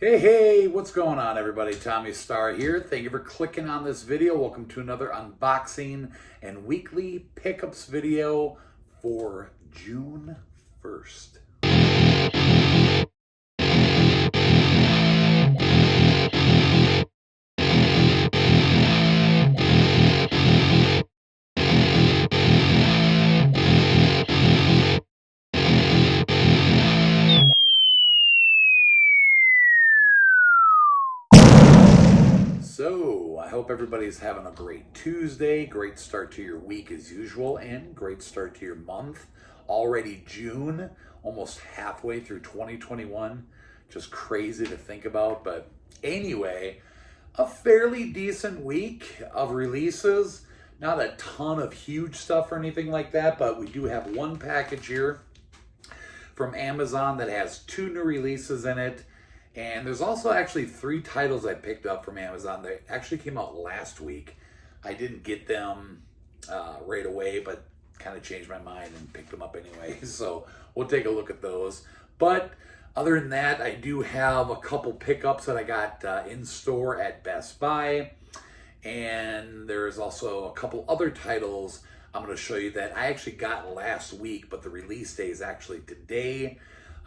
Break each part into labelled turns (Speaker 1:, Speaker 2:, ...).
Speaker 1: Hey, what's going on, everybody? Tommy Star here. Thank you for clicking on this video. Welcome to another unboxing and weekly pickups video for June 1st. So, I hope everybody's having a great Tuesday, great start to your week as usual, and great start to your month. Already June, almost halfway through 2021. Just crazy to think about, but anyway, a fairly decent week of releases. Not a ton of huge stuff or anything like that, but we do have one package here from Amazon that has 2 new releases in it. And there's also actually 3 titles I picked up from Amazon that actually came out last week. I didn't get them right away, but kind of changed my mind and picked them up anyway. So we'll take a look at those. But other than that, I do have a couple pickups that I got in store at Best Buy. And there's also a couple other titles I'm going to show you that I actually got last week, but the release day is actually today.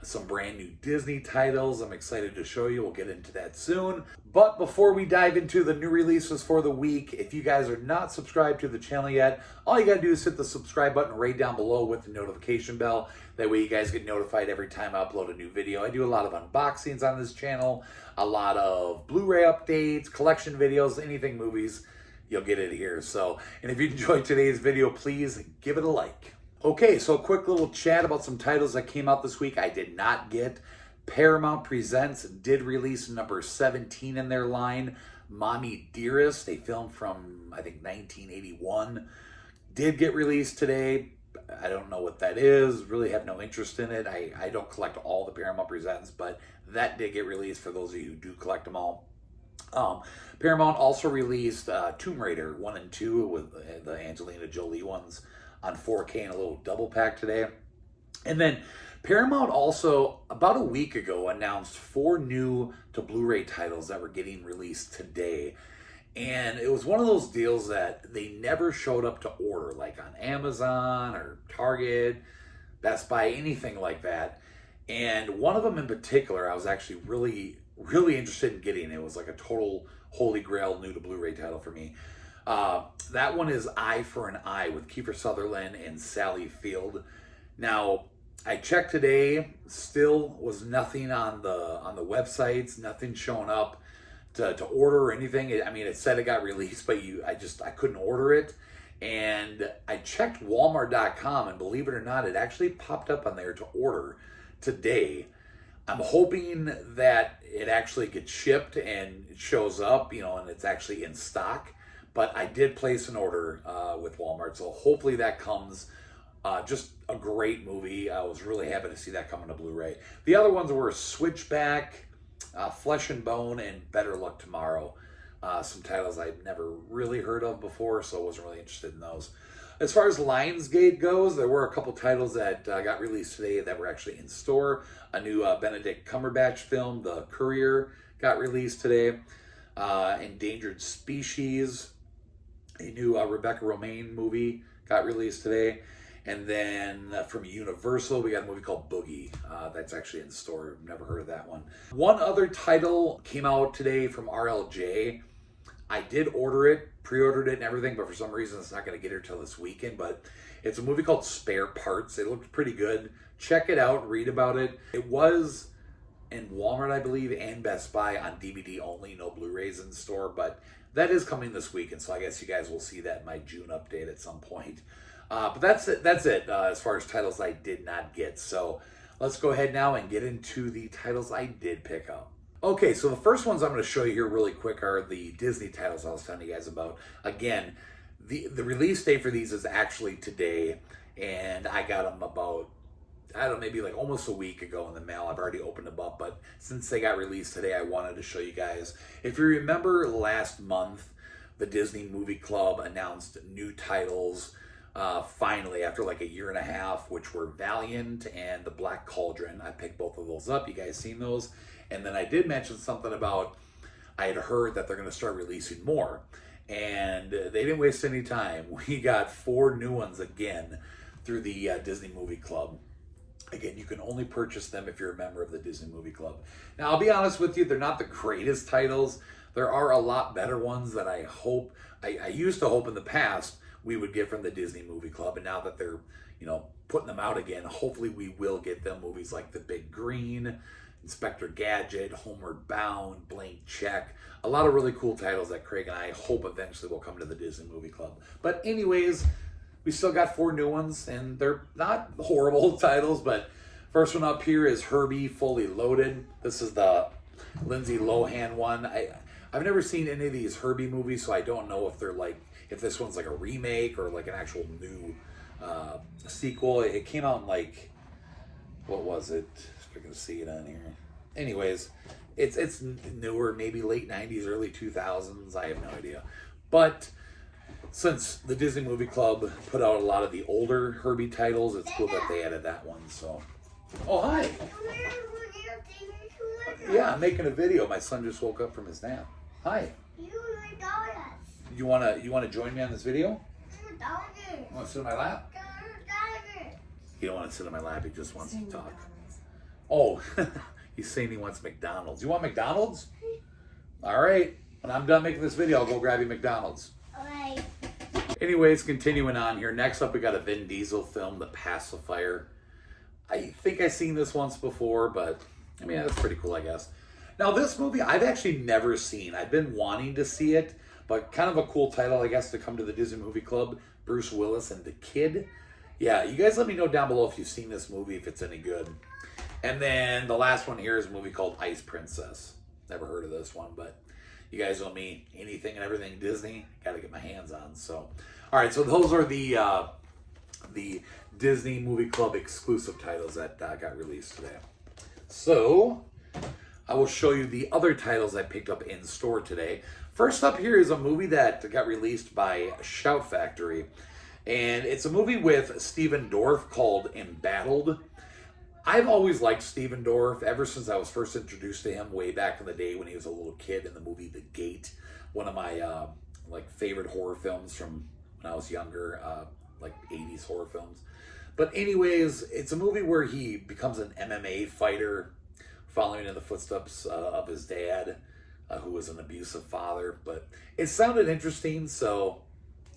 Speaker 1: Some brand new Disney titles I'm excited to show you. We'll get into that soon. But before we dive into the new releases for the week, if you guys are not subscribed to the channel yet, all you got to do is hit the subscribe button right down below with the notification bell. That way you guys get notified every time I upload a new video. I do a lot of unboxings on this channel, a lot of Blu Ray updates, collection videos, anything movies, you'll get it here. So, and if you enjoyed today's video, please give it a like. Okay, so a quick little chat about some titles that came out this week I did not get. Paramount Presents did release number 17 in their line, Mommy Dearest, a film from, I think, 1981. Did get released today. I don't know what that is. Really have no interest in it. I don't collect all the Paramount Presents, but that did get released for those of you who do collect them all. Paramount also released Tomb Raider 1 and 2 with the Angelina Jolie ones on 4K in a little double pack today. And then Paramount also, about a week ago, announced 4 new to Blu Ray titles that were getting released today. And it was one of those deals that they never showed up to order, like on Amazon or Target, Best Buy, anything like that. And one of them in particular, I was actually really interested in getting. It was like a total holy grail new to Blu Ray title for me. That one is Eye for an Eye with Kiefer Sutherland and Sally Field. Now, I checked today, still was nothing on the websites, nothing showing up to order or anything. I mean, it said it got released, but I couldn't order it. And I checked Walmart.com, and believe it or not, it actually popped up on there to order today. I'm hoping that it actually gets shipped and it shows up, and it's actually in stock. But I did place an order with Walmart, so hopefully that comes. Just a great movie. I was really happy to see that coming to Blu Ray. The other ones were Switchback, Flesh and Bone, and Better Luck Tomorrow. Some titles I'd never really heard of before, so I wasn't really interested in those. As far as Lionsgate goes, there were a couple titles that got released today that were actually in store. A new Benedict Cumberbatch film, The Courier, got released today. Endangered Species, a new Rebecca Romijn movie got released today. And then from Universal, we got a movie called Boogie. That's actually in the store. Never heard of that one. One other title came out today from RLJ. I did order it, pre-ordered it and everything, but for some reason it's not going to get here till this weekend. But it's a movie called Spare Parts. It looked pretty good. Check it out, read about it. It was in Walmart, I believe, and Best Buy on DVD only, no Blu-rays in the store, but that is coming this week, and so I guess you guys will see that in my June update at some point. But that's it as far as titles I did not get. So let's go ahead now and get into the titles I did pick up. Okay, so the first ones I'm going to show you here really quick are the Disney titles I was telling you guys about. Again, the release date for these is actually today, and I got them about, I don't know, maybe like almost a week ago in the mail. I've already opened them up, but since they got released today, I wanted to show you guys. If you remember last month, the Disney Movie Club announced new titles finally after like a year and a half, which were Valiant and The Black Cauldron. I picked both of those up. You guys seen those? And then I did mention something about I had heard that they're going to start releasing more. And they didn't waste any time. We got 4 new ones again through the Disney Movie Club. Again, you can only purchase them if you're a member of the Disney Movie Club. Now, I'll be honest with you, they're not the greatest titles. There are a lot better ones that I hope, I used to hope in the past we would get from the Disney Movie Club. And now that they're, putting them out again, hopefully we will get them. Movies like The Big Green, Inspector Gadget, Homeward Bound, Blank Check. A lot of really cool titles that Craig and I hope eventually will come to the Disney Movie Club. But anyways, we still got 4 new ones, and they're not horrible titles, but first one up here is Herbie Fully Loaded. This is the Lindsay Lohan one. I've never seen any of these Herbie movies, so I don't know if they're if this one's like a remake or like an actual new sequel. It came out in what was it? If I can see it on here. Anyways, it's newer, maybe late 90s, early 2000s. I have no idea. But since the Disney Movie Club put out a lot of the older Herbie titles, it's cool that they added that one. So, oh, hi. Yeah, I'm making a video. My son just woke up from his nap. Hi. You wanna join me on this video? You want to sit on my lap? He don't want to sit on my lap. He just wants to talk. Oh, he's saying he wants McDonald's. You want McDonald's? All right. When I'm done making this video, I'll go grab you McDonald's.
Speaker 2: All right.
Speaker 1: Anyways, continuing on here. Next up, we got a Vin Diesel film, The Pacifier. I think I've seen this once before, but I mean, that's pretty cool, I guess. Now, this movie, I've actually never seen. I've been wanting to see it, but kind of a cool title, I guess, to come to the Disney Movie Club. Bruce Willis and the Kid. Yeah, you guys let me know down below if you've seen this movie, if it's any good. And then the last one here is a movie called Ice Princess. Never heard of this one, but you guys owe me anything and everything Disney. Got to get my hands on. So, all right. So those are the Disney Movie Club exclusive titles that got released today. So I will show you the other titles I picked up in store today. First up here is a movie that got released by Shout Factory, and it's a movie with Stephen Dorff called Embattled. I've always liked Stephen Dorff ever since I was first introduced to him way back in the day when he was a little kid in the movie The Gate, one of my favorite horror films from when I was younger, 80s horror films. But anyways, it's a movie where he becomes an MMA fighter, following in the footsteps of his dad, who was an abusive father. But it sounded interesting, so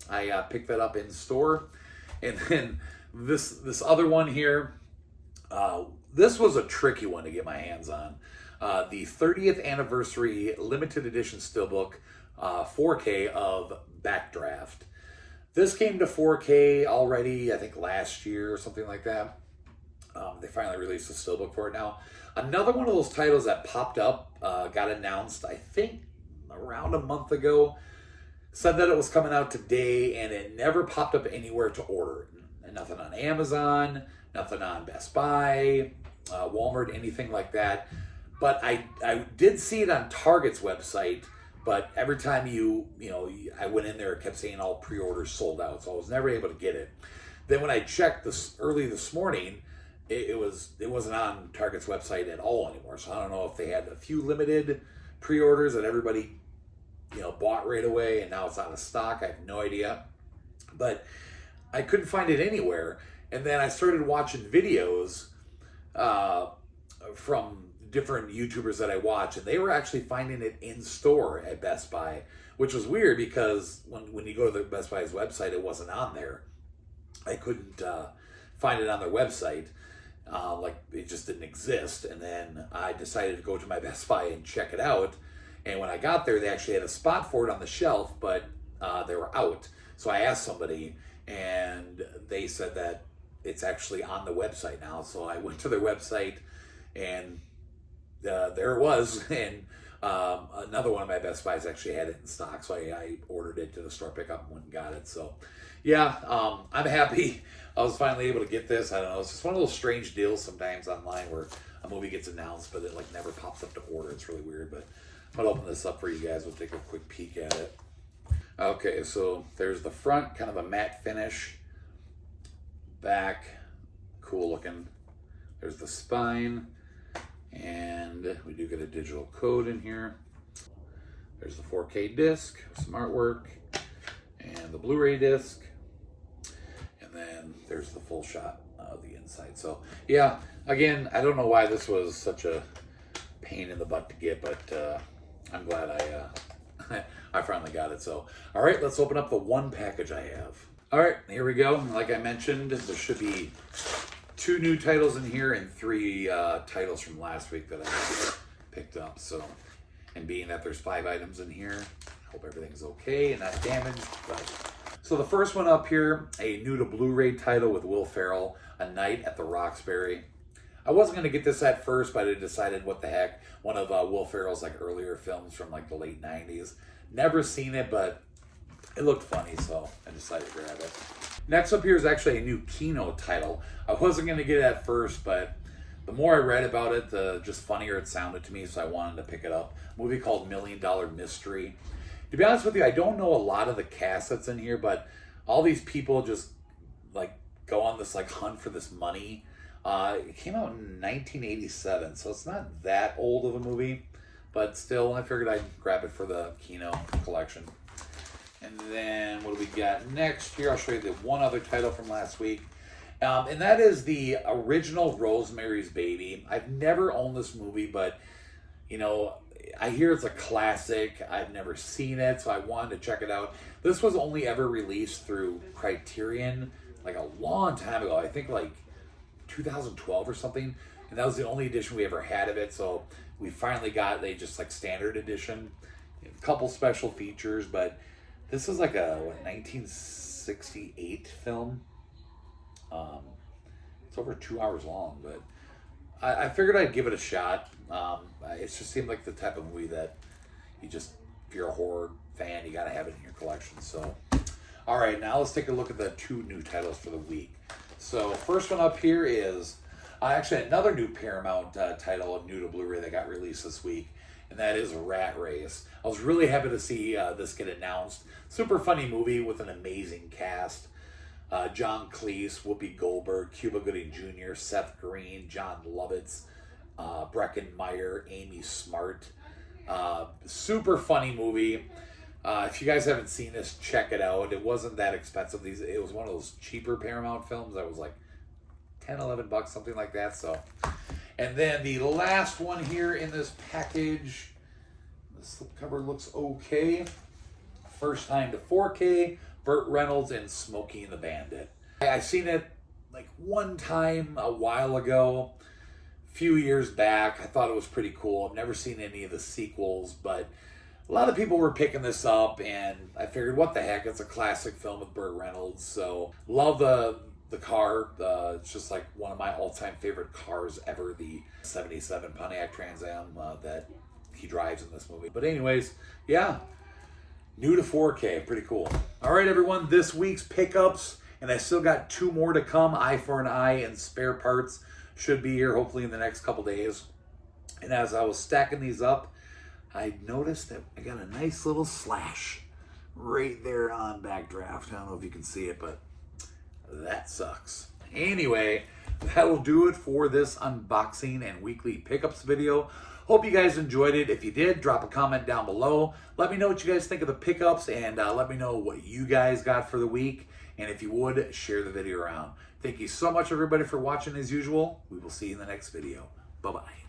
Speaker 1: I picked that up in store. And then this other one here, this was a tricky one to get my hands on. The 30th anniversary limited edition steelbook 4K of Backdraft. This came to 4K already, I think last year or something like that. They finally released a steelbook for it now. Another one of those titles that popped up, got announced, I think, around a month ago. Said that it was coming out today, and it never popped up anywhere to order. Nothing on Amazon, nothing on Best Buy, Walmart, anything like that. But I did see it on Target's website, but every time I went in there, it kept saying all pre-orders sold out, so I was never able to get it. Then when I checked early this morning, it wasn't on Target's website at all anymore. So I don't know if they had a few limited pre-orders that everybody bought right away, and now it's out of stock. I have no idea, but I couldn't find it anywhere. And then I started watching videos from different YouTubers that I watch, and they were actually finding it in store at Best Buy, which was weird because when you go to the Best Buy's website, it wasn't on there. I couldn't find it on their website. It just didn't exist. And then I decided to go to my Best Buy and check it out. And when I got there, they actually had a spot for it on the shelf, but they were out. So I asked somebody, and they said that it's actually on the website now. So I went to their website, and there it was. And another one of my Best Buys actually had it in stock. So I ordered it to the store pickup and went and got it. So yeah, I'm happy I was finally able to get this. I don't know. It's just one of those strange deals sometimes online where a movie gets announced, but it never pops up to order. It's really weird, but I'm going to open this up for you guys. We'll take a quick peek at it. Okay, so there's the front, kind of a matte finish. Back, cool looking. There's the spine. And we do get a digital code in here. There's the 4K disc, some artwork, and the Blu Ray disc. And then there's the full shot of the inside. So yeah, again, I don't know why this was such a pain in the butt to get, but I'm glad I finally got it. So, all right, let's open up the one package I have. All right, here we go. Like I mentioned, there should be 2 new titles in here and 3 titles from last week that I picked up. So, and being that there's 5 items in here, I hope everything's okay and not damaged. But so the first one up here, a new to Blu Ray title with Will Ferrell, A Night at the Roxbury. I wasn't going to get this at first, but I decided, what the heck. One of Will Ferrell's like earlier films from like the late 90s. Never seen it, but it looked funny, so I decided to grab it. Next up here is actually a new Kino title. I wasn't going to get it at first, but the more I read about it, the just funnier it sounded to me, so I wanted to pick it up. A movie called $1 Million Mystery. To be honest with you, I don't know a lot of the cast that's in here, but all these people just like go on this like hunt for this money. It came out in 1987, so it's not that old of a movie, but still, I figured I'd grab it for the Kino collection. And then what do we got next here? I'll show you the one other title from last week, and that is the original Rosemary's Baby. I've never owned this movie, but you know, I hear it's a classic. I've never seen it, so I wanted to check it out. This was only ever released through Criterion like a long time ago. I think like 2012 or something, and that was the only edition we ever had of it. So we finally got a just like standard edition, a couple special features, but this is like a 1968 film. It's over 2 hours long, but I figured I'd give it a shot. It just seemed like the type of movie that you just, if you're a horror fan, you gotta have it in your collection. So all right, now let's take a look at the 2 new titles for the week. So first one up here is actually another new Paramount title, new to Blu Ray that got released this week, and that is Rat Race. I was really happy to see this get announced. Super funny movie with an amazing cast. John Cleese, Whoopi Goldberg, Cuba Gooding Jr., Seth Green, John Lovitz, Breckin Meyer, Amy Smart. Super funny movie. If you guys haven't seen this, check it out. It wasn't that expensive. It was one of those cheaper Paramount films that was like 10, 11 bucks, something like that. So, and then the last one here in this package, the slipcover looks okay. First time to 4K, Burt Reynolds and Smokey and the Bandit. I've seen it like one time a while ago, a few years back. I thought it was pretty cool. I've never seen any of the sequels, but a lot of people were picking this up, and I figured, what the heck, it's a classic film with Burt Reynolds. So love the car. It's just like one of my all-time favorite cars ever, the 77 Pontiac Trans Am that he drives in this movie. But anyways, yeah, new to 4K, pretty cool. All right, everyone, this week's pickups, and I still got 2 more to come. Eye for an Eye and spare parts should be here hopefully in the next couple days. And as I was stacking these up, I noticed that I got a nice little slash right there on Backdraft. I don't know if you can see it, but that sucks. Anyway, that'll do it for this unboxing and weekly pickups video. Hope you guys enjoyed it. If you did, drop a comment down below. Let me know what you guys think of the pickups, and let me know what you guys got for the week. And if you would, share the video around. Thank you so much, everybody, for watching as usual. We will see you in the next video. Bye-bye.